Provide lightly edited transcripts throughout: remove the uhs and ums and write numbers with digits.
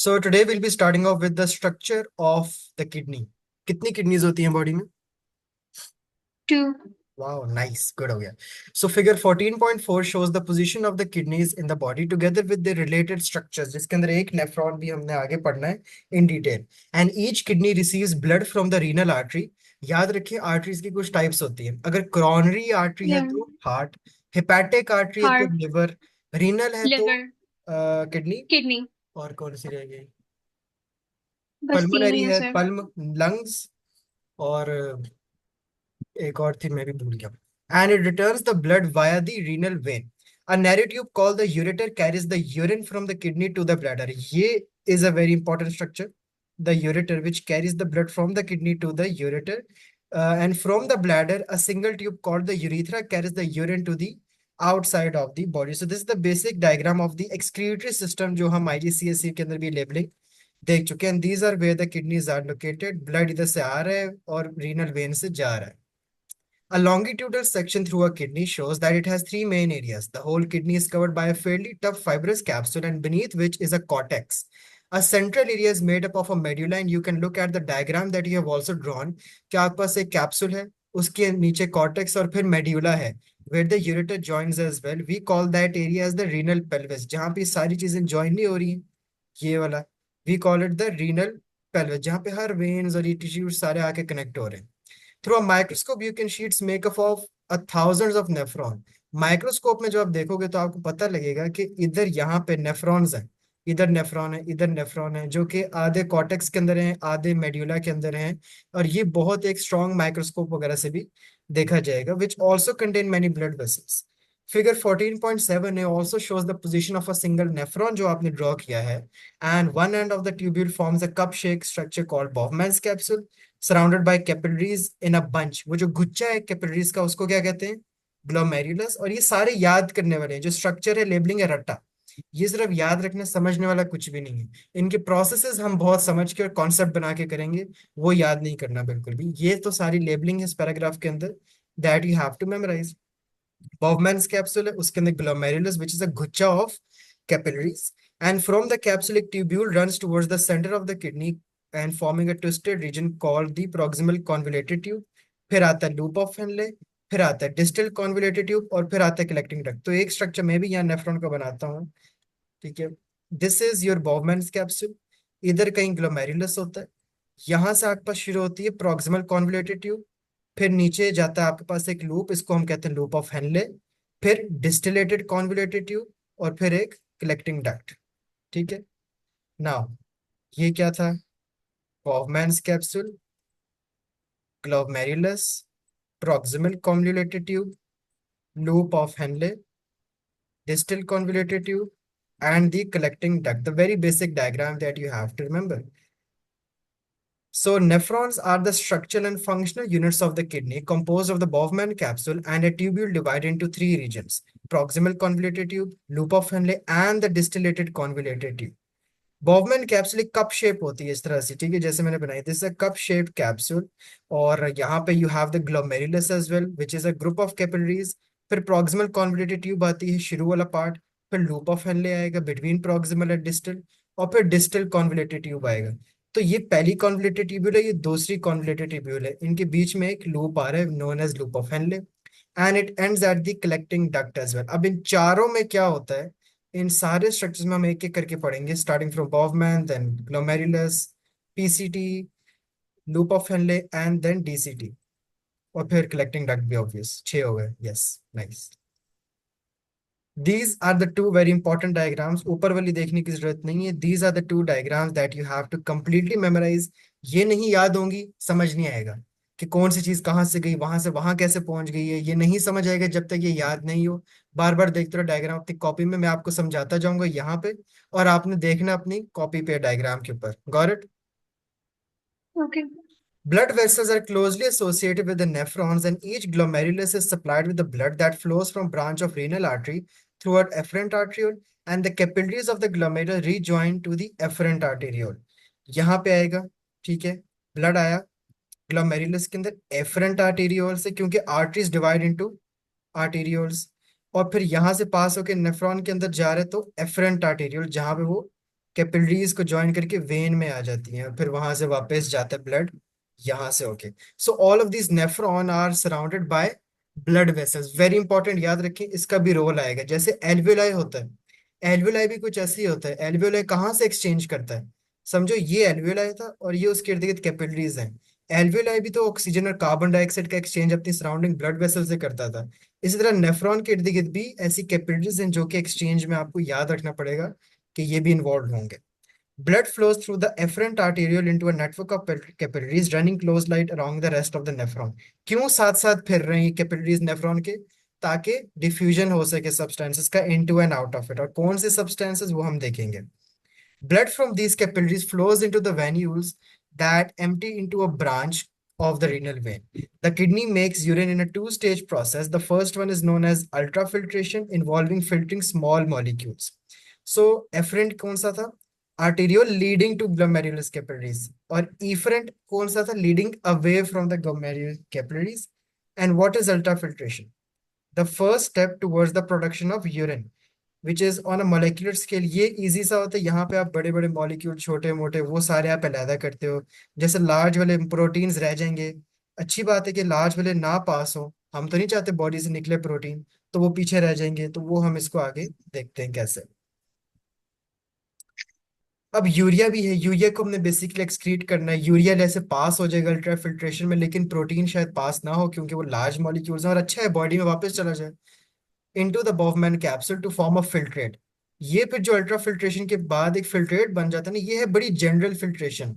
So today we'll be starting off with the structure of the kidney. कितनी kidneys होती हैं body में? Two. Wow, nice, good हो गया. So figure 14.4 shows the position of the kidneys in the body together with the related structures, जिसके अंदर एक nephron भी हमने आगे पढ़ना है in detail. And each kidney receives blood from the renal artery. याद रखिए आर्टरीज की कुछ टाइप्स होती हैं. अगर कॉरोनरी आर्टरी है Yeah. तो हार्ट, हेपेटिक आर्टरी है तो Heart. लिवर, रीनल है तो Liver. Kidney, Kidney. और कौन सी रह गई? बस तीन ही पल्मोनरी है है, सर. पल्म, लंग्स, और एक और थी मैं भी भूल गया. And it returns the blood via the renal vein. A narrow tube called the ureter carries the urine from the kidney to the bladder. ये is a very important structure. The ureter which carries the blood from the kidney to the ureter. And from the bladder, a single tube called the urethra carries the urine to the outside of the body. So this is the basic diagram of the excretory system जो हम IGCSE के अंदर भी labelling देख चुके हैं. These are where the kidneys are located. Blood इधर से आ रहा है और renal vein से जा रहा है. A longitudinal section through a kidney shows that it has three main areas. The whole kidney is covered by a fairly tough fibrous capsule, and beneath which is a cortex. A central area is made up of a medulla, and you can look at the diagram that you have also drawn. कि आपके पास एक capsule है, उसके नीचे cortex और फिर medulla है, where the ureter joins as well. We call that area as the renal pelvis. जहाँ पे सारी चीजें ज्वाइन नहीं हो रही हैं, ये वाला, we call it the renal pelvis, जहाँ पे हर वेन्स और ये टिश्यूज सारे आके कनेक्ट हो रहे हैं. Through a microscope, you can sheets make up of a thousands of nephron. Microscope में जो आप देखोगे तो आपको पता लगेगा कि इधर यहाँ पे नेफ्रॉन्स हैं, इधर नेफ्रॉन है, इधर नेफ्रॉन है, जो कि आधे कॉर्टेक्स के अंदर हैं, आधे मेड्यूला के अंदर हैं. और ये बहुत एक स्ट्रॉन्ग माइक्रोस्कोप वगैरह से भी देखा जाएगा. Which also contain many blood vessels. Figure 14.7 है also shows the position of a single nephron जो आपने ड्रॉ किया है. And one end of the tubule forms a cup shape structure called Bowman's capsule, surrounded by capillaries in a bunch. वो जो गुच्छा है capillaries का उसको क्या कहते हैं? ग्लोमेरुलस. और ये सारे याद करने वाले हैं. जो स्ट्रक्चर है, लेबलिंग है रट्टा. ये सिर्फ याद रखने समझने वाला कुछ भी नहीं है. इनके प्रोसेसेस हम बहुत समझ के और कॉन्सेप्ट बना के करेंगे, वो याद नहीं करना बिल्कुल भी. ये तो सारी लेबलिंग है इस पैराग्राफ के अंदर, that you have to memorize. Bowman's capsule है, उसके अंदर ग्लोमेरुलस विच इज अ गुच्छा of capillaries. And from the capsule एक tubule runs towards the centre of the kidney and forming a twisted region called the proximal convoluted tube. फिर आता है loop of Henley, फिर आता है distal convoluted tube, और फिर आता है कलेक्टिंग डक्ट. तो एक स्ट्रक्चर मैं भी यहाँ नेफ्रॉन का बनाता हूँ. ठीक है, दिस इज योर बॉफमैन्स कैप्सूल. इधर कहीं ग्लोमेरुलस होता है, यहाँ से आपके पास शुरू होती है प्रॉक्सिमल कॉन्वोल्यूटेड ट्यूब, फिर नीचे जाता है आपके पास एक लूप, इसको हम कहते हैं लूप ऑफ हेनले, फिर डिस्टिलेटेड कॉन्वोल्यूटेड ट्यूब, और फिर एक कलेक्टिंग डक्ट. ठीक है. नाउ ये क्या था? बॉफमैन्स capsule, glomerulus, proximal convoluted tube, loop of Henle, distal convoluted tube, and the collecting duct. The very basic diagram that you have to remember. So nephrons are the structural and functional units of the kidney, composed of the Bowman capsule and a tubule divided into three regions: proximal convoluted tube, loop of Henle, and the distillated convoluted tube. Bowman capsule एक cup shape होती है इस तरह से. ठीक है, जैसे मैंने बनाई, this a cup shape capsule. और यहाँ पे you have the glomerulus as well which is a group of capillaries. फिर प्रॉक्सिमल कॉन्वोल्यूटेड ट्यूब आती है, शुरू वाला पार्ट. फिर लूप ऑफ हेनले आएगा बिटवीन प्रॉक्सिमल एंड डिस्टल, और फिर डिस्टल कॉन्वोल्यूटेड ट्यूब आएगा. तो ये पहली कॉन्वोल्यूटेड ट्यूब्यूल है, ये दूसरी कॉन्वोल्यूटेड ट्यूब्यूल है. इनके बीच में एक लूप आ रहा है known as loop of Henle, and it ends at the collecting duct as well. अब इन चारों में क्या होता है, इन सारे स्ट्रक्चर्स में हम एक एक करके पढ़ेंगे, starting from Bowman, then glomerulus, PCT, loop of Henle, and then DCT, और फिर कलेक्टिंग डक्ट भी. ऑब्वियस 6 हो गए. Yes, nice. These are the two very important diagrams. ऊपर वाली देखने की जरूरत नहीं है. These are the two diagrams that you have to completely memorize. ये नहीं याद होंगी, समझ नहीं आएगा कि कौन सी चीज कहाँ से गई, वहां से वहां कैसे पहुंच गई है. ये नहीं समझ आएगा जब तक ये याद नहीं हो. बार बार देखते रहो डायग्राम अपनी कॉपी में. मैं आपको समझाता जाऊंगा यहाँ पे, और आपने देखना अपनी कॉपी पे डायग्राम के ऊपर. Got it? Okay. Blood vessels are closely associated with the nephrons, and each glomerulus is supplied with the blood that flows from branch of renal artery throughout efferent arteriole, and the capillaries of the glomerulus rejoin to the efferent arteriole. यहाँ पे आएगा. ठीक है, blood आया glomerulus के अंदर efferent arteriole से, क्योंकि आर्टरीज डिवाइड इनटू आर्टेरियोल्स. और फिर यहाँ से पास होकर नेफ्रॉन के अंदर जा रहे तो एफरेंट आर्टेरियोल, जहाँ पे वो कैपिलरीज को ज्वाइन करके वेन में आ जाती हैं, फिर वहां से वापस जाता है ब्लड यहाँ से होके। So all of these nephron are surrounded by blood vessels. Very important, याद रखें इसका भी रोल आएगा। जैसे एल्वेलाई होता है, एल्वेलाई भी कुछ ऐसे ही होता है। एल्वेलाई कहाँ से एक्सचेंज करता है? समझो ये एल्वेलाई था और ये उसके इर्द गिर्द कैपिलरीज हैं। एल्वेलाई भी तो ऑक्सीजन और कार्बन डाइऑक्साइड का एक्सचेंज अपनी सराउंडिंग ब्लड वेसल से करता था। इसी तरह नेफ्रॉन के इर्द गिर्द भी ऐसी कैपिलरीज हैं जो कि एक्सचेंज में आपको याद रखना पड़ेगा कि ये भी इन्वॉल्व होंगे। Blood flows through the efferent arteriole into a network of capillaries running close light along the rest of the nephron. क्यों साथ साथ फिर रहे हैं ये कैपिलरीज नेफ्रॉन के? ताकि डिफ्यूजन हो सके सब्सटेंसेस का into and out of it. और कौन से सब्सटेंसेस वो हम देखेंगे। Blood from these capillaries flows into the venules that empty into a branch of the renal vein. The kidney makes urine in a two-stage process. The first one is known as ultrafiltration, involving filtering small molecules. So, efferent कौन सा था? Arteriole leading to glomerulus capillaries. और efferent कौन सा था? Leading away from the glomerular capillaries. And what is ultrafiltration? The first step towards the production of urine, which is on a molecular scale. ये easy सा होता है, यहाँ पे आप बड़े बड़े मॉलिक्यूल छोटे मोटे वो सारे आप अलहदा करते हो। जैसे लार्ज वाले प्रोटीन्स रह जाएंगे, अच्छी बात है कि लार्ज वाले ना पास हो, हम तो नहीं चाहते बॉडी से निकले प्रोटीन, तो वो पीछे रह जाएंगे। तो वो हम इसको आगे देखते हैं कैसे। अब यूरिया भी है, यूरिया को हमने बेसिकली एक्सक्रीट करना है। यूरिया जैसे पास हो जाएगा अल्ट्रा फिल्ट्रेशन में, लेकिन प्रोटीन शायद पास ना हो क्योंकि वो लार्ज मॉलिक्यूल्स हैं, और अच्छा है बॉडी में वापस चला जाए into the Bowman capsule to form a filtrate. ये फिर जो अल्ट्रा फिल्ट्रेशन के बाद एक फिल्ट्रेट बन जाता है ना, ये है बड़ी जनरल फिल्ट्रेशन।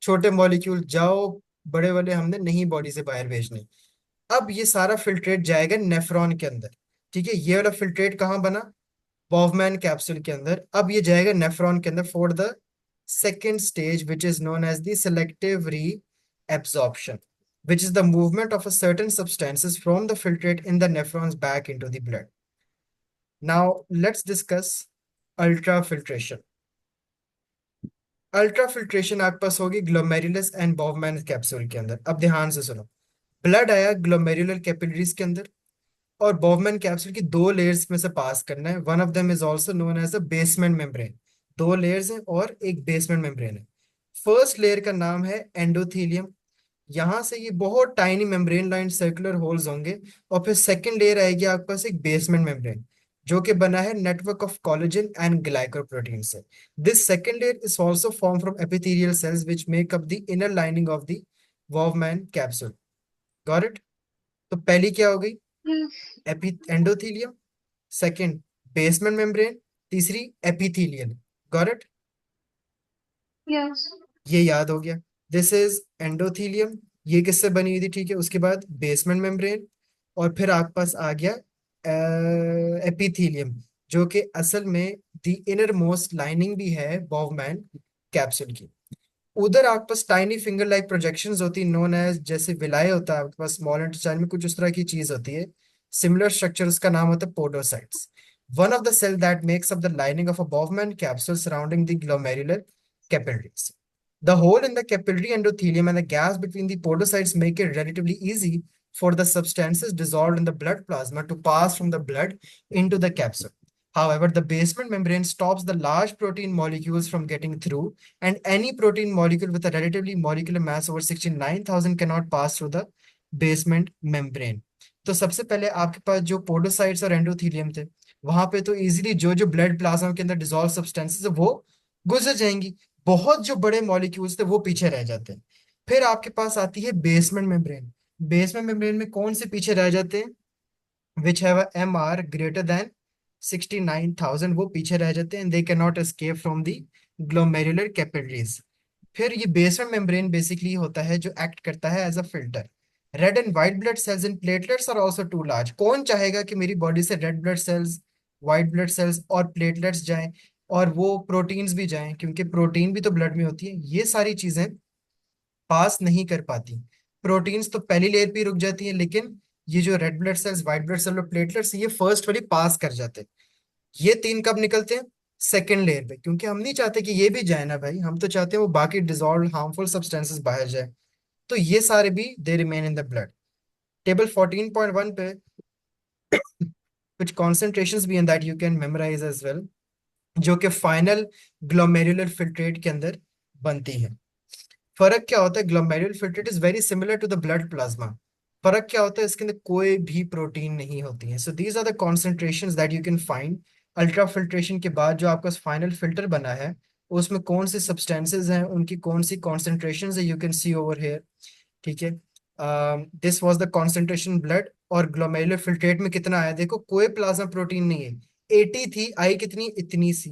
छोटे मॉलिक्यूल जाओ, बड़े वाले हमने नहीं बॉडी से बाहर भेजने। अब ये सारा फिल्ट्रेट जाएगा नेफ्रॉन के अंदर। ठीक है, ये वाला फिल्ट्रेट कहाँ बना? बॉफमैन कैप्सूल के अंदर। अब ये जाएगा नेफ्रॉन के अंदर for the second stage which is known as the selective re absorption, which is the movement of a certain substances from the filtrate in the nephrons back into the blood. Now let's discuss ultrafiltration. Ultrafiltration आपके पास होगी glomerulus and बॉफमैन capsule के अंदर। अब ध्यान से सुनो, blood आया glomerular capillaries के अंदर, और बॉफमैन कैप्सूल की दो लेयर्स में से पास करना है। One of them is also known as a basement membrane. दो लेयर्स हैं और एक बेसमेंट मेम्ब्रेन है। फर्स्ट लेयर का नाम है एंडोथीलियम। यहाँ से ये बहुत tiny membrane line circular holes होंगे। और फिर सेकंड लेयर आएगी आपके पास एक बेसमेंट मेम्ब्रेन, जो कि बना है network of collagen and glycoprotein से। This second layer is also form from epithelial cells which make up the inner lining of the Bowman capsule. Got it? तो पहली क्या हो गई? Yes. Endothelium, second basement membrane, तीसरी epithelial. Got it? Yes. ये याद हो गया। दिस इज एंडोथीलियम, ये किससे बनी हुई थी? ठीक है, उसके बाद बेसमेंट मेम्ब्रेन, और फिर आपके पास आ गया एपिथीलियम, जो कि असल में द इनर मोस्ट लाइनिंग भी है बॉवमैन कैप्सूल की। उधर आपके पास टाइनी फिंगर लाइक प्रोजेक्शंस होती नोन एज, जैसे विलाय होता है आपके पास स्मॉल इंटेस्टाइन में, कुछ उस तरह की चीज होती है। सिमिलर स्ट्रक्चर, उसका नाम होता है podocytes. One of the cell that makes up the lining of a Bowman capsule surrounding the glomerular capillaries. The hole in the capillary endothelium and the gaps between the podocytes make it relatively easy for the substances dissolved in the blood plasma to pass from the blood into the capsule. However, the basement membrane stops the large protein molecules from getting through, and any protein molecule with a relatively molecular mass over 69,000 cannot pass through the basement membrane. तो सबसे पहले आपके पास जो podocytes और endothelium थे, वहां पे तो इजीली जो जो ब्लड प्लाज्मा के अंदर डिसॉल्व सब्सटेंसेस है वो गुजर जाएंगी। बहुत जो बड़े मॉलिक्यूल्स थे वो पीछे रह जाते हैं। फिर आपके पास आती है बेसमेंट मेम्ब्रेन। बेसमेंट मेम्ब्रेन में कौन से पीछे रह जाते हैं? Which have a MR greater than 69,000, वो पीछे रह जाते हैं। They can not escape from the glomerular capillaries. फिर ये बेसमेंट मेम्ब्रेन बेसिकली होता है जो एक्ट करता है as a filter. Red and white blood cells and platelets are also too large. कौन चाहेगा कि मेरी बॉडी से red blood cells, white blood cells और प्लेटलेट्स जाएं, और वो प्रोटीन्स भी जाएं, क्योंकि प्रोटीन भी तो ब्लड में होती है। ये सारी चीजें पास नहीं कर पाती। प्रोटीन्स तो पहली लेयर पे ही रुक जाती है, लेकिन ये जो red blood cells, white blood cell और प्लेटलेट्स, ये फर्स्ट वाली पास कर जाते हैं। ये तीन कब निकलते हैं? सेकेंड लेयर पे, क्योंकि हम नहीं चाहते कि ये भी जाए ना भाई, हम तो चाहते हैं वो बाकी डिजॉल्व हार्मफुल सब्सटेंसेस बाहर जाए। तो ये सारे भी they remain in the blood. Table 14.1 पे कुछ कॉन्सेंट्रेशंस भी हैं that you can memorise as well. जो कि फाइनल ग्लोमेरुलर फिल्ट्रेट के अंदर बनती है। फर्क क्या होता है? Glomerular filtrate is very similar to the blood plasma. फर्क क्या होता है? इसके अंदर कोई भी प्रोटीन नहीं होती है। So these are the concentrations that you can find. Ultra filtration के बाद जो आपका फाइनल फिल्टर बना है, उसमें कौन सी सब्सटेंसेज हैं, उनकी कौन सी कॉन्सेंट्रेशंस है, you can see over here. ठीक है। This was the concentration blood. और ग्लोमेरुलर फिल्ट्रेट में कितना आया देखो, कोई प्लाज्मा प्रोटीन नहीं है। 80 थी, आई कितनी? इतनी सी।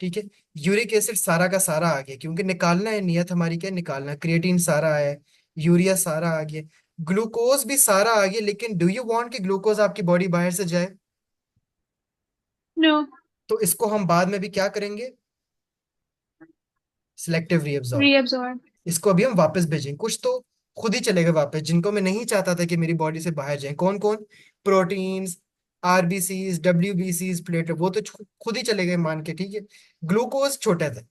ठीक है। यूरिक एसिड सारा का सारा आ गया, क्योंकि निकालना है, नियत हमारी क्या है? निकालना है। क्रिएटिन सारा है, यूरिया सारा आ गया, ग्लूकोज भी सारा आ गया। लेकिन डू यू वांट कि ग्लूकोज आपकी बॉडी बाहर से जाए? No. तो इसको हम बाद में भी क्या करेंगे? Selective reabsorb. Reabsorb. इसको अभी हम वापस भेजेंगे। कुछ तो खुद ही चले गए वापस, जिनको मैं नहीं चाहता था कि मेरी बॉडी से बाहर जाए। कौन कौन? प्रोटीन्स, आरबीसीज, डब्ल्यूबीसीज, प्लेटलेट, वो तो खुद ही चले गए मान के। ठीक है। ग्लूकोज छोटे थे,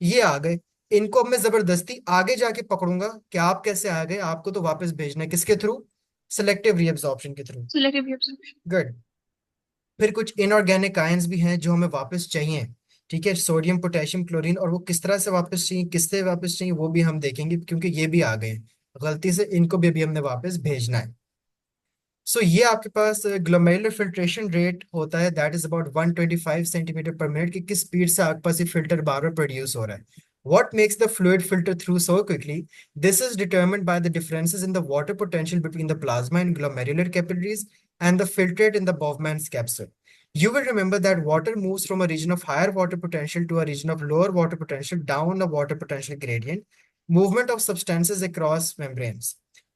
ये आ गए। इनको अब मैं जबरदस्ती आगे जाके पकड़ूंगा कि आप कैसे आ गए, आपको तो वापस भेजना है। किसके थ्रू? सिलेक्टिव रीअब्सॉर्प्शन के थ्रू। Selective reabsorption. गुड। फिर कुछ इनऑर्गेनिक आयंस भी हैं जो हमें वापस चाहिए। ठीक है। Sodium, potassium, chlorine. और वो किस तरह से वापस चाहिए, किससे वापस चाहिए, वो भी हम देखेंगे, क्योंकि ये भी आ गए हैं गलती से। इनको भी अभी हमने वापस भेजना है। सो ये आपके पास ग्लोमेरुलर फिल्ट्रेशन रेट होता है, दैट इज अबाउट 125 सेंटीमीटर पर मिनट की। किस स्पीड से आपके पास ये फिल्टर बार बार प्रोड्यूस हो रहा है? What makes the fluid filter through so quickly? This is determined by the differences in the water potential between the plasma and glomerular capillaries and the filtrate in the Bowman's capsule. You will remember that water moves from a region of higher water potential to a region of lower water potential down a water potential gradient, movement of substances across membranes.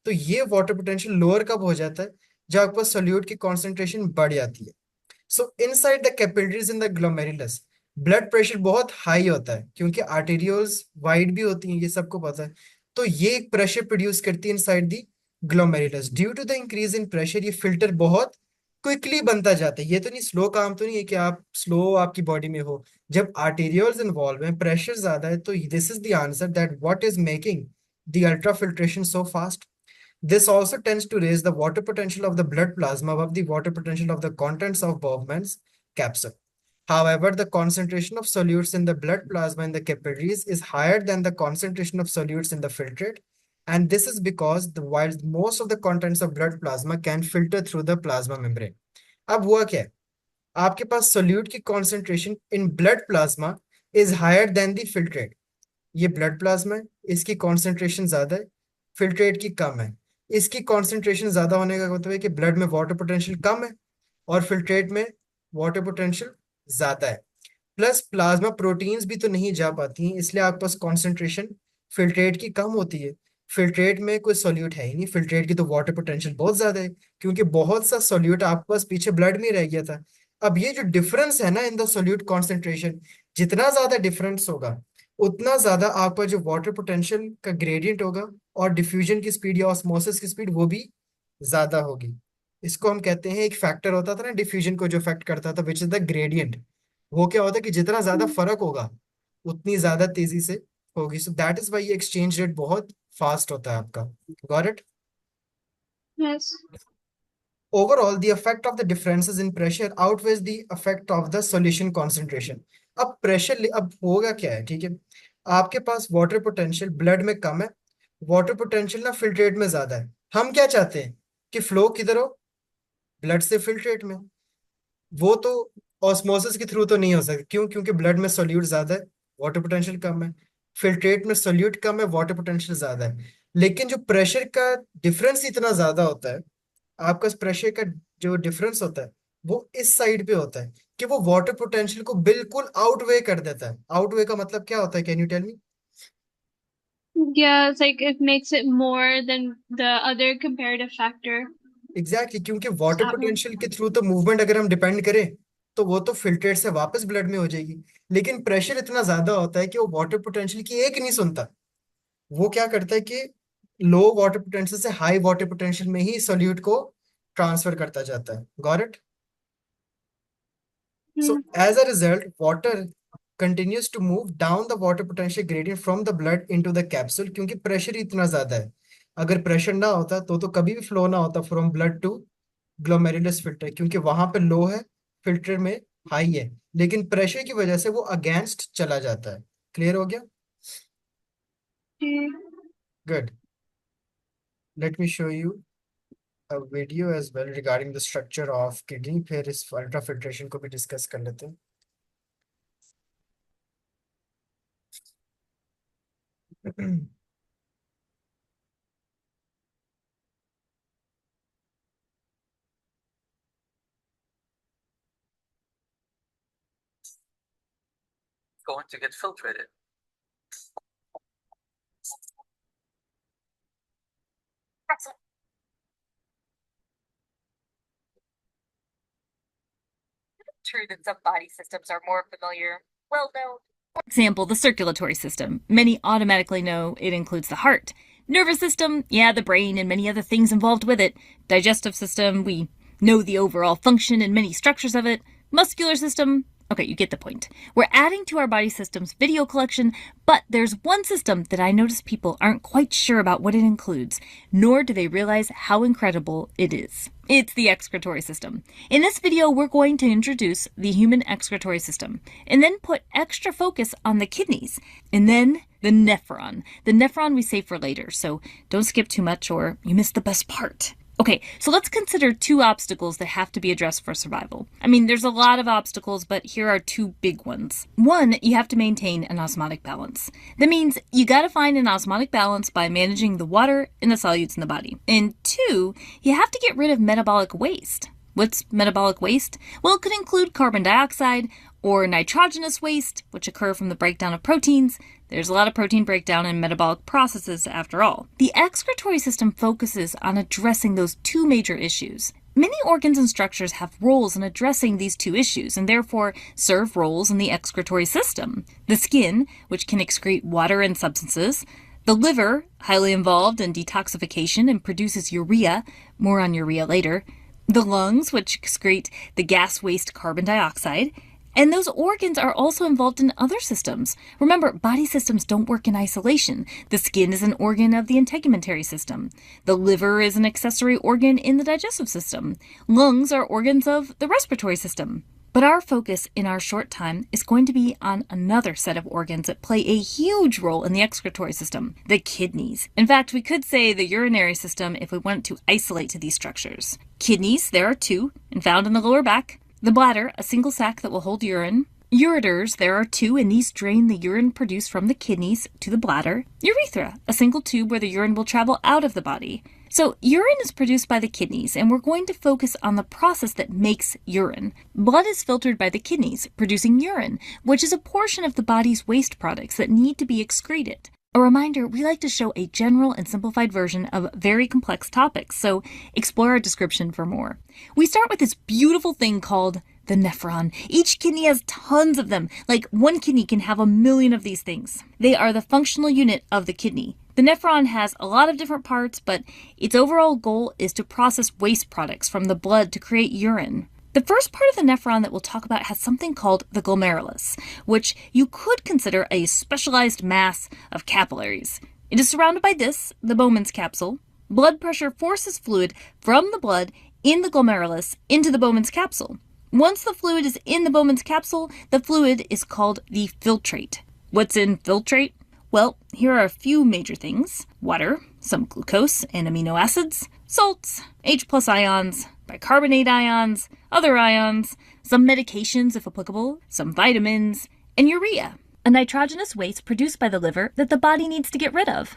तो ये water potential lower कब हो जाता है? जब आपको solute की concentration बढ़ जाती है। सो inside the capillaries in the glomerulus, blood pressure बहुत हाई होता है, क्योंकि आर्टेरियोल्स वाइड भी होती हैं, ये सबको पता है। तो ये एक प्रेशर प्रोड्यूस करती है inside the glomerulus. Due to the increase in pressure, ये फिल्टर बहुत क्विकली बनता जाता है। ये तो नहीं, स्लो काम तो नहीं है कि आप स्लो आपकी बॉडी में हो। जब आर्टेरियोल्स इन्वॉल्व हैं, प्रेशर ज्यादा है, तो this is the answer that what is making the ultra filtration so fast. This also tends to raise the water potential of the blood plasma above the water potential of the contents of Bowman's capsule. However, the concentration of solutes in the blood plasma in the capillaries is higher than the concentration of solutes in the filtrate. And this is because while most of the contents of blood plasma can filter through the plasma membrane. अब हुआ क्या है? आपके पास solute की concentration in blood plasma is higher than the filtrate. ये blood plasma है, इसकी कॉन्सेंट्रेशन ज्यादा है, फिल्ट्रेट की कम है। इसकी कॉन्सेंट्रेशन ज्यादा होने का मतलब है कि ब्लड में वाटर पोटेंशियल कम है, और फिल्ट्रेट में वाटर पोटेंशियल ज्यादा है। प्लस प्लाज्मा प्रोटीन्स भी तो नहीं जा पाती हैं, इसलिए आपके पास कॉन्सेंट्रेशन फिल्ट्रेट की कम होती है। फिल्ट्रेट में कोई सोल्यूट है ही नहीं, फिल्ट्रेट की तो वाटर पोटेंशियल बहुत ज्यादा है, क्योंकि बहुत सा सोल्यूट आपके पास पीछे ब्लड में रह गया था। अब ये जो डिफरेंस है ना इन द सोल्यूट कॉन्सेंट्रेशन, जितना ज्यादा डिफरेंस होगा, उतना ज्यादा आपका जो वाटर पोटेंशियल का ग्रेडियंट होगा, और डिफ्यूजन की स्पीड या ऑस्मोसिस की स्पीड वो भी ज्यादा होगी। इसको हम कहते हैं, एक फैक्टर होता था ना डिफ्यूजन को जो इफेक्ट करता था, विच इज द ग्रेडियंट। वो क्या होता है कि जितना ज्यादा फर्क होगा, उतनी ज्यादा तेजी से होगी। सो दैट इज वाई ये एक्सचेंज रेट बहुत फास्ट होता है आपका। Got it? Yes. Overall, the effect of the differences in pressure outweighs the effect of the solution concentration. अब प्रेशर, अब होगा क्या है? ठीक है। आपके पास वाटर पोटेंशियल ब्लड में कम है, वाटर पोटेंशियल ना फिल्ट्रेट में ज्यादा है। हम क्या चाहते हैं कि फ्लो किधर हो? ब्लड से फिल्ट्रेट में। वो तो ऑस्मोसिस के थ्रू तो नहीं हो सकता। क्यों? क्योंकि ब्लड में सोल्यूट ज्यादा है, वाटर पोटेंशियल कम है। फिल्ट्रेट में सोल्यूट कम है, वाटर पोटेंशियल ज्यादा है। लेकिन जो प्रेशर का डिफरेंस इतना ज्यादा होता है, आपका प्रेशर का जो डिफरेंस होता है, वो इस साइड पे होता है कि वो वाटर पोटेंशियल को बिल्कुल आउटवे कर देता है। आउटवे का मतलब क्या होता है? Can you tell me? Yeah, it's like it makes it more than the other comparative factor. Exactly, क्योंकि It's water not more. Potential के थ्रू तो मूवमेंट अगर हम डिपेंड करें, तो वो तो फिल्ट्रेट से वापस ब्लड में हो जाएगी। लेकिन प्रेशर इतना ज्यादा होता है कि वो वाटर पोटेंशियल की एक नहीं सुनता। वो क्या करता है कि लो वाटर पोटेंशियल से हाई वाटर पोटेंशियल में ही सोल्यूट को ट्रांसफर करता जाता है। Got it? Hmm. So as a result, water continues to move down the water potential gradient from the blood into the capsule, क्योंकि प्रेशर इतना ज्यादा है। अगर प्रेशर ना होता तो कभी भी फ्लो ना होता from blood to glomerulus filter, क्योंकि वहां पे लो है, फिल्टर में हाई है। लेकिन प्रेशर की वजह से वो अगेंस्ट चला जाता है। क्लियर हो गया? Okay. Good. Let me show you a video as well regarding the structure of kidney. फिर इस अल्ट्राफिल्ट्रेशन को भी डिस्कस कर लेते हैं। going to get filtrated. True that some body systems are more familiar, well known. For example, the circulatory system. Many automatically know it includes the heart. Nervous system, yeah, the brain and many other things involved with it. Digestive system, we know the overall function and many structures of it. Muscular system, okay, you get the point. We're adding to our body system's video collection, but there's one system that I notice people aren't quite sure about what it includes, nor do they realize how incredible it is. It's the excretory system. In this video, we're going to introduce the human excretory system, and then put extra focus on the kidneys, and then the nephron. The nephron we save for later, so don't skip too much or you miss the best part. Okay, so let's consider two obstacles that have to be addressed for survival. I mean, there's a lot of obstacles, but here are two big ones. One, you have to maintain an osmotic balance. That means you gotta find an osmotic balance by managing the water and the solutes in the body. And two, you have to get rid of metabolic waste. What's metabolic waste? Well, it could include carbon dioxide or nitrogenous waste, which occur from the breakdown of proteins. There's a lot of protein breakdown in metabolic processes after all. The excretory system focuses on addressing those two major issues. Many organs and structures have roles in addressing these two issues and therefore serve roles in the excretory system. The skin, which can excrete water and substances. The liver, highly involved in detoxification and produces urea. More on urea later. The lungs, which excrete the gas waste carbon dioxide. And those organs are also involved in other systems. Remember, body systems don't work in isolation. The skin is an organ of the integumentary system. The liver is an accessory organ in the digestive system. Lungs are organs of the respiratory system. But our focus in our short time is going to be on another set of organs that play a huge role in the excretory system, the kidneys. In fact, we could say the urinary system if we wanted to isolate to these structures. Kidneys, there are two, and found in the lower back. The bladder, a single sac that will hold urine. Ureters, there are two, and these drain the urine produced from the kidneys to the bladder. Urethra, a single tube where the urine will travel out of the body. So urine is produced by the kidneys, and we're going to focus on the process that makes urine. Blood is filtered by the kidneys, producing urine, which is a portion of the body's waste products that need to be excreted. A reminder, we like to show a general and simplified version of very complex topics, so explore our description for more. We start with this beautiful thing called the nephron. Each kidney has tons of them, like one kidney can have 1,000,000 of these things. They are the functional unit of the kidney. The nephron has a lot of different parts, but its overall goal is to process waste products from the blood to create urine. The first part of the nephron that we'll talk about has something called the glomerulus, which you could consider a specialized mass of capillaries. It is surrounded by this, the Bowman's capsule. Blood pressure forces fluid from the blood in the glomerulus into the Bowman's capsule. Once the fluid is in the Bowman's capsule, the fluid is called the filtrate. What's in filtrate? Well, here are a few major things. Water, some glucose and amino acids, salts, H+ ions, bicarbonate ions, other ions, some medications if applicable, some vitamins, and urea, a nitrogenous waste produced by the liver that the body needs to get rid of.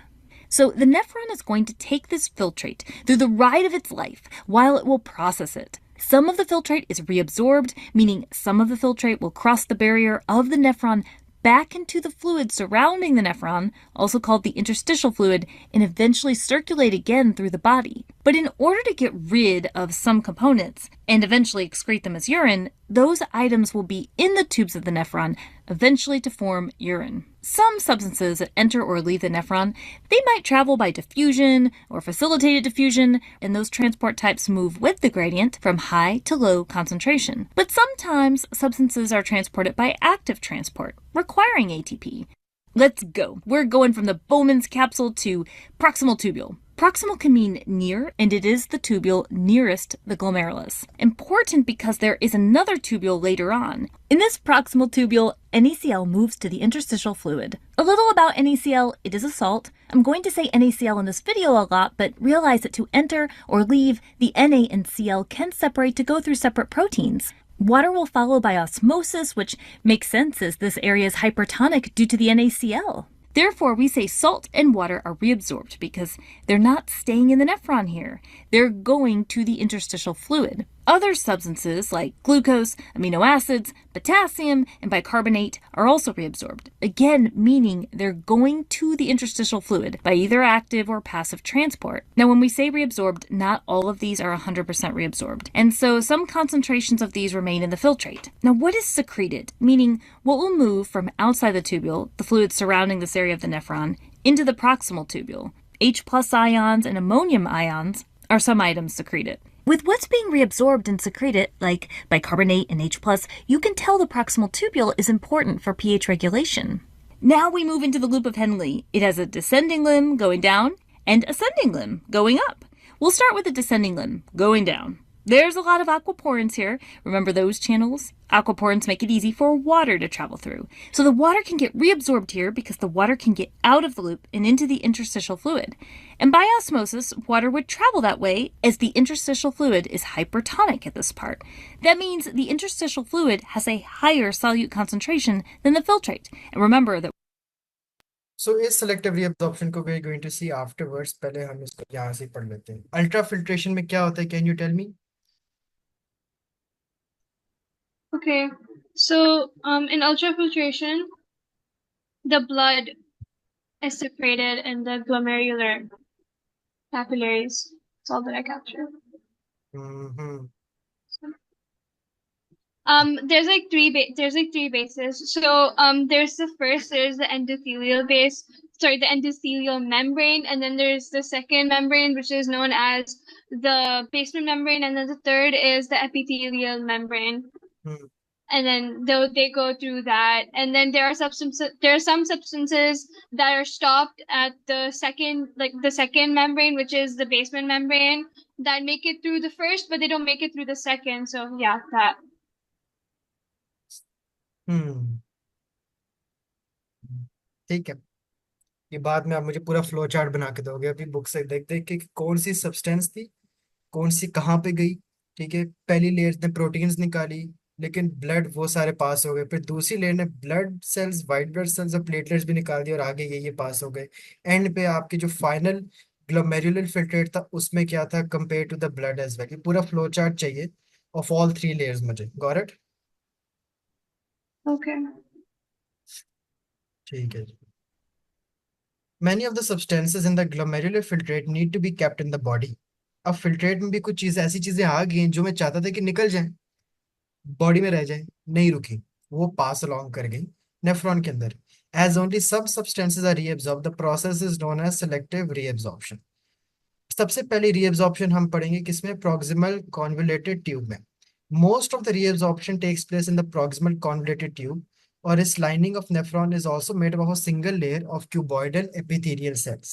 So the nephron is going to take this filtrate through the ride of its life while it will process it. Some of the filtrate is reabsorbed, meaning some of the filtrate will cross the barrier of the nephron back into the fluid surrounding the nephron, also called the interstitial fluid, and eventually circulate again through the body. But in order to get rid of some components and eventually excrete them as urine, those items will be in the tubes of the nephron, eventually to form urine. Some substances that enter or leave the nephron, they might travel by diffusion or facilitated diffusion, and those transport types move with the gradient from high to low concentration. But sometimes substances are transported by active transport, requiring ATP. Let's go. We're going from the Bowman's capsule to proximal tubule. Proximal can mean near, and it is the tubule nearest the glomerulus. Important because there is another tubule later on. In this proximal tubule, NaCl moves to the interstitial fluid. A little about NaCl, it is a salt. I'm going to say NaCl in this video a lot, but realize that to enter or leave, the Na and Cl can separate to go through separate proteins. Water will follow by osmosis, which makes sense as this area is hypertonic due to the NaCl. Therefore, we say salt and water are reabsorbed because they're not staying in the nephron here. They're going to the interstitial fluid. Other substances like glucose, amino acids, potassium, and bicarbonate are also reabsorbed, again meaning they're going to the interstitial fluid by either active or passive transport. Now, when we say reabsorbed, not all of these are 100% reabsorbed, and so some concentrations of these remain in the filtrate. Now, what is secreted? Meaning what will move from outside the tubule, the fluid surrounding this area of the nephron, into the proximal tubule. H+ ions and ammonium ions are some items secreted. With what's being reabsorbed and secreted, like bicarbonate and H+, you can tell the proximal tubule is important for pH regulation. Now we move into the loop of Henle. It has a descending limb going down and ascending limb going up. We'll start with the descending limb going down. There's a lot of aquaporins here. Remember those channels? Aquaporins make it easy for water to travel through. So the water can get reabsorbed here because the water can get out of the loop and into the interstitial fluid. And by osmosis, water would travel that way as the interstitial fluid is hypertonic at this part. That means the interstitial fluid has a higher solute concentration than the filtrate. And remember that So इस selective reabsorption को we're going to see afterwards. पहले हम इसको यहाँ से पढ़ लेते हैं. Ultrafiltration में क्या होता है? Can you tell me? Okay, so in ultrafiltration, the blood is separated in the glomerular capillaries. That's all that I captured. Mm-hmm. There's like three bases. So there's the first, there's the endothelial base, sorry, the endothelial membrane, and then there's the second membrane, which is known as the basement membrane, and then the third is the epithelial membrane. Hmm. And then they go through that, and then there are some substances that are stopped at the second membrane, which is the basement membrane, that make it through the first, but they don't make it through the second. So yeah, that. ठीक है. ये बाद में आप मुझे पूरा flow chart बना के दोगे अभी बुक से देख देख के कि कौन सी सब्सटेंस थी, कौन सी कहाँ पे गई. ठीक है, पहली लेयर ने प्रोटीन्स निकाली, लेकिन ब्लड वो सारे पास हो गए. फिर दूसरी लेयर ने blood cells, white blood cells और प्लेटलेट्स भी निकाल दिए और आगे ये पास हो गए. एंड पे आपकी जो फाइनल ग्लोमेरुलर फिल्ट्रेट था उसमें क्या था compare to the blood as well. पूरा फ्लो चार्ट चाहिए ऑफ ऑल थ्री लेयर्स मुझे. Got it? Okay. ठीक है. Many of the substances in the glomerular filtrate need to be kept in the body. अब फिल्ट्रेट में भी कुछ चीजें ऐसी चीजें आ गई हैं जो मैं चाहता था कि निकल जाएं, बॉडी में रह जाए, नहीं रुकी, वो पास अलोंग कर गई नेफ्रॉन के अंदर. एज ओनली सब substances are reabsorb, the process is known as selective reabsorption. सबसे पहले रीअब्सॉर्प्शन हम पढ़ेंगे किसमें? प्रॉक्सिमल कॉन्वोल्यूटेड ट्यूब में. Most of the reabsorption takes place in the proximal convoluted tube, or its lining of nephron is also made up of a single layer of cuboidal epithelial cells.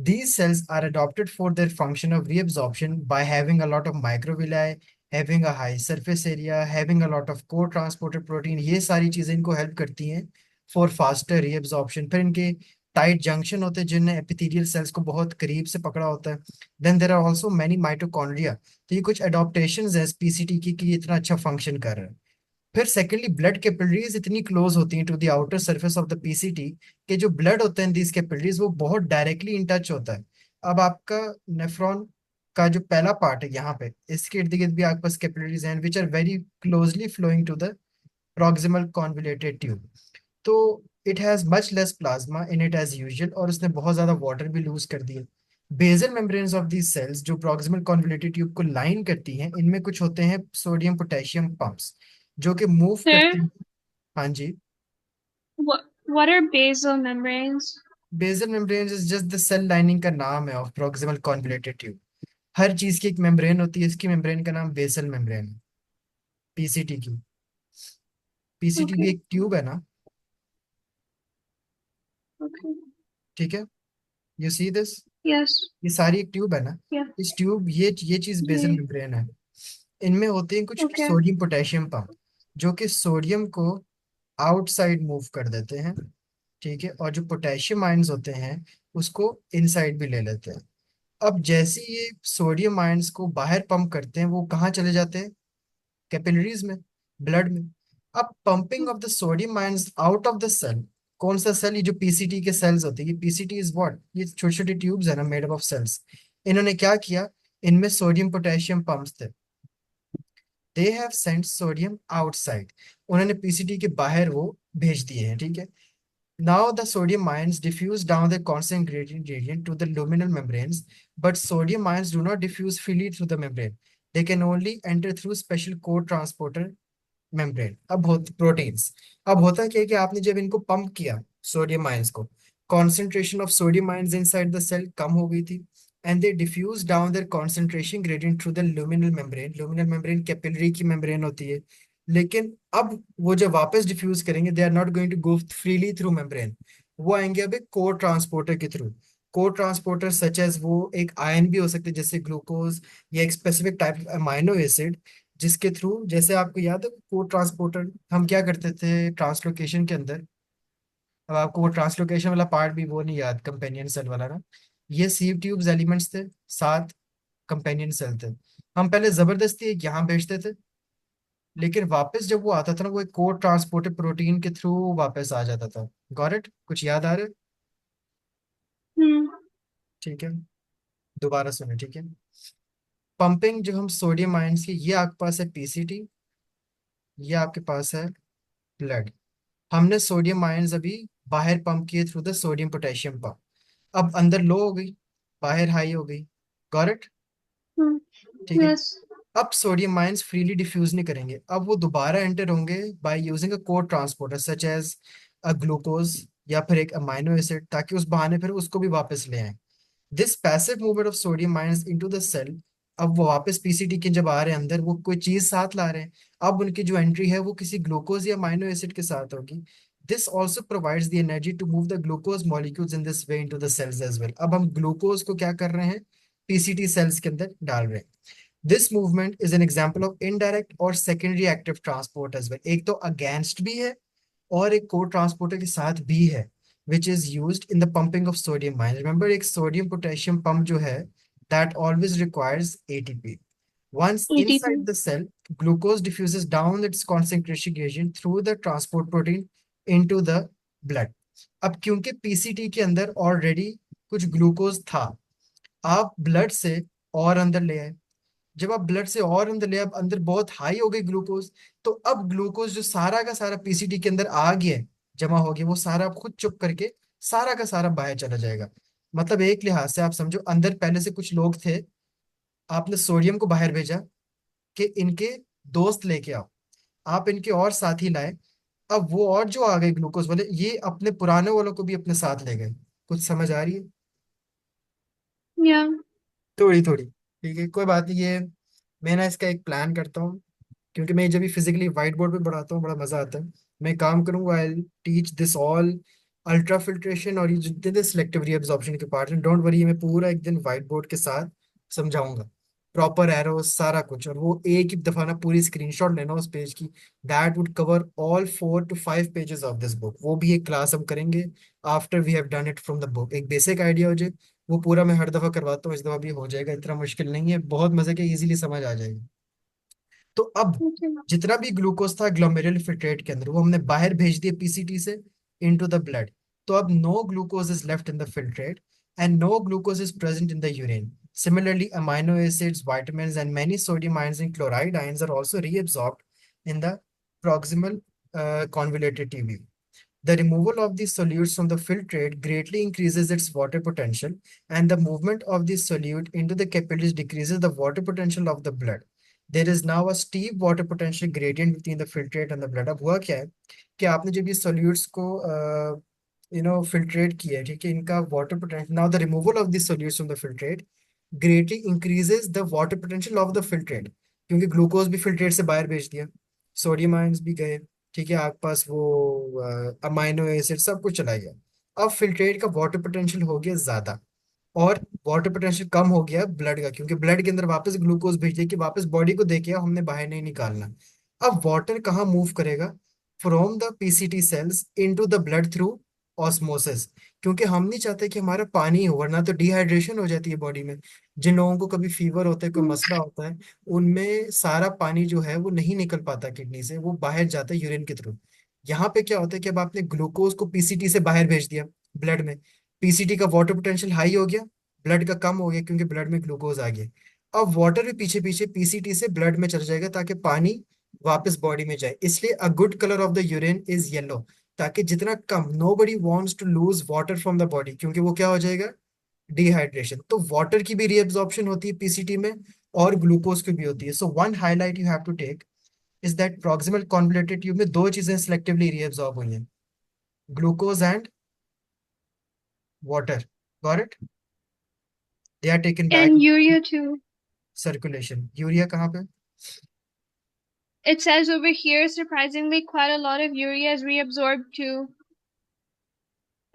These cells are adapted for their function of reabsorption by having a lot of microvilli, having a high surface area, having a lot of co-transporter protein. ये सारी चीजें इनको help करती हैं for faster reabsorption. फिर इनके tight junction होते हैं जिनने एपिथेलियल सेल्स को बहुत करीब से पकड़ा होता है. Then there are also many mitochondria. तो ये कुछ एडॉप्टेशंस हैं पीसीटी की कि ये इतना अच्छा फंक्शन कर रहा है. फिर सेकेंडली ब्लड कैपिलरीज इतनी क्लोज होती हैं to the outer surface of the PCT कि जो ब्लड होते हैं दीज कैपिलरीज वो बहुत डायरेक्टली इन टच होता है. अब आपका नेफ्रॉन का जो पहला पार्ट है यहाँ पे, इसके इर्द गिर्द भी आपके पास कैपिलरीज हैं which are very closely flowing to the proximal convoluted tube. तो it has much less plasma in it as usual, और उसने बहुत ज्यादा वाटर भी लूज कर दिया. Basal membranes of these cells जो प्रॉक्सिमल कॉन्वोल्यूटेड ट्यूब को लाइन करती हैं, इनमें कुछ होते हैं सोडियम पोटेशियम पंप्स जो कि मूव Sir, करते हैं. हाँ जी. what are basal membranes? Basal membrane is just the cell lining का नाम है ऑफ प्रॉक्सिमल कॉन्वोल्यूटेड ट्यूब. हर चीज की एक मेम्ब्रेन होती है, इसकी मेम्ब्रेन का नाम बेसल मेम्ब्रेन है. पीसीटी की, पीसीटी भी Okay. एक ट्यूब है ना. Okay. ठीक है, यू सी दिस. Yes. ये सारी एक ट्यूब है ना, Yeah. इस ट्यूब ये चीज बेसल जी. मेम्ब्रेन है। इनमें होते हैं कुछ Okay. सोडियम पोटेशियम पंप, जो कि सोडियम को आउटसाइड मूव कर देते हैं, ठीक है, और जो पोटेशियम आयंस होते हैं उसको इनसाइड भी ले लेते हैं। अब जैसे ही ये सोडियम आयंस को बाहर पंप करते हैं, वो कहाँ चले जाते हैं? कैपिलरीज में, ब्लड में। अब pumping of the sodium ions out of the cell, कौन सा सेल? ये जो पीसीटी के सेल्स होते हैं, ये पीसीटी इज व्हाट, ये छोटी छोटी ट्यूब्स है ना, मेड अप ऑफ सेल्स। इन्होंने क्या किया, इनमें सोडियम पोटेशियम पंप्स थे, they have sent sodium outside, उन्होंने पीसीटी के बाहर वो भेज दिए हैं, ठीक है। Now the sodium ions diffuse down the constant gradient to the luminal membranes, but sodium ions do not diffuse freely through the membrane. They can only enter through special co-transporter membrane. अब proteins, अब होता क्या है कि आपने जब इनको pump किया सोडियम आयंस को, concentration of sodium ions inside the cell कम हो गई थी, and they diffuse down their concentration gradient through the luminal membrane. luminal membrane capillary की मेम्ब्रेन होती है, लेकिन अब वो जब वापस डिफ्यूज करेंगे, they are not going to go freely through membrane, वो आएंगे अब एक कोर ट्रांसपोर्टर के through. Cotransporter such as, वो एक आयन भी हो सकते हैं जैसे ग्लूकोज, या एक स्पेसिफिक टाइप अमाइनो एसिड, जिसके थ्रू, जैसे आपको याद है कोर ट्रांसपोर्टर हम क्या करते थे ट्रांसलोकेशन के अंदर, अब आपको वो ट्रांसलोकेशन वाला पार्ट भी वो नहीं याद, कंपेनियन सेल वाला ना, ये सीव ट्यूब्स एलिमेंट्स थे, 7 कंपेनियन सेल थे। हम पहले जबरदस्ती एक यहाँ भेजते थे, लेकिन वापस जब वो आता था ना, वो एक कोड ट्रांसपोर्टेड प्रोटीन के थ्रू वापस आ जाता था। Got it? कुछ याद आ रहा है? Hmm. ठीक है, दोबारा सुने, ठीक है। पंपिंग जो हम सोडियम आयंस की, ये आपके पास है पीसीटी, ये आपके पास है ब्लड। हमने सोडियम आयंस अभी बाहर पंप किए through the sodium potassium pump, अब अंदर लो हो गई, बाहर हाई हो गई। Got it? Hmm. ठीक है। Yes. अब सोडियम आयंस फ्रीली डिफ्यूज नहीं करेंगे, अब वो दोबारा एंटर होंगे by using a cotransporter such as a glucose या फिर एक अमाइनो एसिड, ताकि उस बहाने फिर उसको भी वापस ले आए। This passive movement of sodium ions into the cell, अब वो वापस पीसीटी के जब आ रहे हैं अंदर, वो कोई चीज साथ ला रहे हैं, अब उनकी जो एंट्री है वो किसी ग्लूकोज या अमाइनो एसिड के साथ होगी। This also provides the energy to move the glucose molecules in this way into the cells as well. अब हम ग्लूकोज को क्या कर रहे हैं, पीसीटी सेल्स के अंदर डाल रहे हैं। This movement is an example of indirect और secondary active transport as well. एक तो अगेंस्ट भी है और एक को ट्रांसपोर्टर के साथ भी है, which is used in the pumping of sodium ions. Remember, एक sodium potassium pump जो है, that always requires ATP. Once inside ATP. the cell, glucose diffuses down its concentration gradient through the transport protein into the blood. अब क्योंकि PCT के अंदर already कुछ glucose था, आप ब्लड से और अंदर ले आए, जब आप ब्लड से और अंदर ले, अब अंदर बहुत हाई हो गई ग्लूकोज, तो अब ग्लूकोज जो सारा का सारा पीसीटी के अंदर आ गया है, जमा हो गया, वो सारा आप खुद चुप करके सारा का सारा बाहर चला जाएगा। मतलब एक लिहाज से आप समझो, अंदर पहले से कुछ लोग थे, आपने सोडियम को बाहर भेजा कि इनके दोस्त लेके आओ, आप इनके और साथी लाए, अब वो और जो आ गए ग्लूकोज वाले, ये अपने पुराने वालों को भी अपने साथ ले गए। कुछ समझ आ रही है? Yeah. थोड़ी थोड़ी, ठीक है, कोई बात नहीं। ये मैं ना इसका एक प्लान करता हूँ, क्योंकि मैं जब भी फिजिकली व्हाइट बोर्ड पे पढ़ाता हूँ बड़ा मजा आता है। मैं काम करूंगा, I teach this all ultra filtration और ये जितने सिलेक्टिव रीअब्जॉर्प्शन के पार्ट हैं, डोंट वरी, मैं पूरा एक दिन व्हाइट बोर्ड के साथ समझाऊंगा, प्रॉपर एरो सारा कुछ, और वो एक ही दफा ना पूरी स्क्रीनशॉट लेना उस पेज की। That would cover all 4 to 5 pages of this book. वो भी एक क्लास हम करेंगे after we have done it from the book, एक बेसिक आइडिया हो जाए। वो पूरा मैं हर दफा करवाता हूँ, इस दफा भी हो जाएगा, इतना मुश्किल नहीं है, बहुत मजे के, इजीली समझ आ जाएगा। तो अब Okay. जितना भी ग्लूकोज था ग्लोमेरुलर फिल्ट्रेट के अंदर, वो हमने बाहर भेज दिया पीसीटी से इनटू द ब्लड। तो अब no glucose is left in the filtrate and no glucose is present in the urine. Similarly, amino acids, vitamins, and many sodium ions and chloride ions are also reabsorbed in the proximal convoluted tubule. The removal of these solutes from the filtrate greatly increases its water potential, and the movement of this solute into the capillaries decreases the water potential of the blood. There is now a steep water potential gradient between the filtrate and the blood. अब हुआ क्या है कि आपने जब ये solutes को filtrate किया है, ठीक है, इनका water potential, now the removal of this solutes from the filtrate greatly increases the water potential of the filtrate, क्योंकि ग्लूकोज भी फिल्ट्रेट से बाहर भेज दिया, सोडियम आयंस भी गए, ठीक है, आपके पास वो अमाइनो एसिड सब कुछ चला गया। अब फिल्ट्रेट का वाटर पोटेंशियल हो गया ज्यादा, और वाटर पोटेंशियल कम हो गया ब्लड का, क्योंकि ब्लड के अंदर वापस ग्लूकोज भेज दिया कि वापस बॉडी को दे के आओ, हमने बाहर नहीं निकालना। अब वाटर कहाँ मूव करेगा? From the PCT cells into the blood through osmosis, क्योंकि हम नहीं चाहते कि हमारा पानी हो, वरना तो डिहाइड्रेशन हो जाती है बॉडी में। जिन लोगों को कभी फीवर होता है, कोई मसला होता है, उनमें सारा पानी जो है वो नहीं निकल पाता किडनी से, वो बाहर जाता है यूरिन के थ्रू। यहाँ पे क्या होता है कि अब आपने ग्लूकोज को पीसीटी से बाहर भेज दिया ब्लड में, पीसीटी का वाटर पोटेंशियल हाई हो गया, ब्लड का कम हो गया क्योंकि ब्लड में ग्लूकोज आ गया। अब वाटर भी पीछे पीछे पीसीटी से ब्लड में चला जाएगा ताकि पानी वापस बॉडी में जाए। इसलिए a good colour of the urine is yellow, ताकि जितना कम, nobody wants to lose water from the body, क्योंकि वो क्या हो जाएगा? डिहाइड्रेशन। तो वाटर की भी रीअब्जॉर्प्शन होती है पीसीटी में, और ग्लूकोज की भी होती है। So one highlight you have to take is that proximal convoluted tube में दो चीजें सिलेक्टिवली रीअब्सॉर्ब हुई हैं, glucose and water. Got it? They are taken back And urea too. Circulation. Urea कहाँ पे? It says over here, surprisingly, quite a lot of urea is reabsorbed too.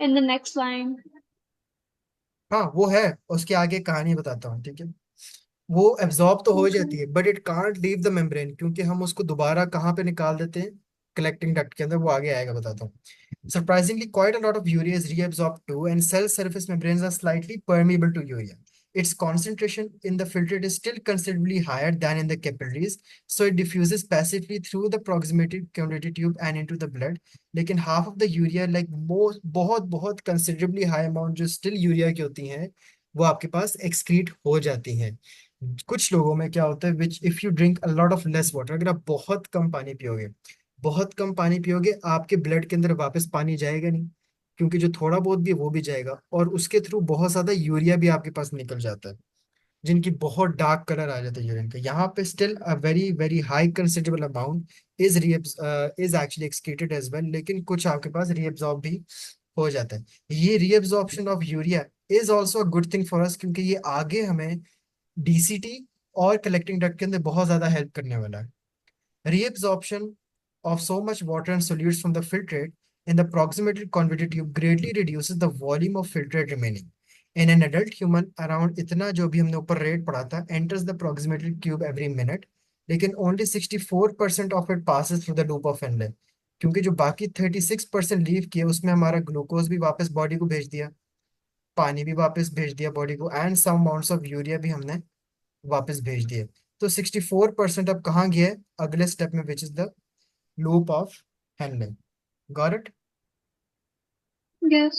In the next line. हाँ वो है, उसके आगे कहानी बताता हूँ, ठीक है। वो एब्जॉर्ब तो हो Okay. जाती है, but it can't leave the membrane, क्योंकि हम उसको दोबारा कहाँ पे निकाल देते हैं? कलेक्टिंग डक्ट के अंदर। वो आगे आएगा, बताता हूँ। Surprisingly, quite a lot of urea is reabsorbed too, and cell surface membranes are slightly permeable to urea. Its concentration in the filtrate is still considerably higher than in the capillaries, so it diffuses passively through the proximal convoluted tube and into the blood. लेकिन half of the urea, like most बहुत बहुत considerably high amount जो still urea की होती हैं, वो आपके पास excrete हो जाती हैं। कुछ लोगों में क्या होता है, which if you drink a lot of less water, अगर आप बहुत कम पानी पियोगे, बहुत कम पानी पियोगे, आपके ब्लड के अंदर वापस पानी जाएगा नहीं, क्योंकि जो थोड़ा बहुत भी है वो भी जाएगा, और उसके थ्रू बहुत ज्यादा यूरिया भी आपके पास निकल जाता है, जिनकी बहुत डार्क कलर आ जाता है यूरिन का। यहाँ पे still a very very high considerable amount is actually excreted as well, लेकिन कुछ आपके पास रीअब्सॉर्ब भी हो जाता है। ये reabsorption of urea is also a good thing for us, क्योंकि ये आगे हमें डीसीटी और कलेक्टिंग डक्ट के अंदर बहुत ज्यादा हेल्प करने वाला है। Reabsorption of so much water and solutes from the filtrate in the proximal convoluted tube greatly reduces the volume of filtrate remaining. In an adult human, around इतना जो भी हमने ऊपर रेट पढ़ा था, enters the proximal tube every minute, लेकिन only 64% of it passes through the loop of Henle, क्योंकि जो बाकी 36% लीव किया उसमें हमारा ग्लूकोज भी वापस बॉडी को भेज दिया, पानी भी वापस भेज दिया बॉडी को, and some amounts of urea भी हमने वापस भेज दिए। तो 64% अब कहाँ गया है? अगले स्टेप में, which is the loop of Henley. Got it? Yes.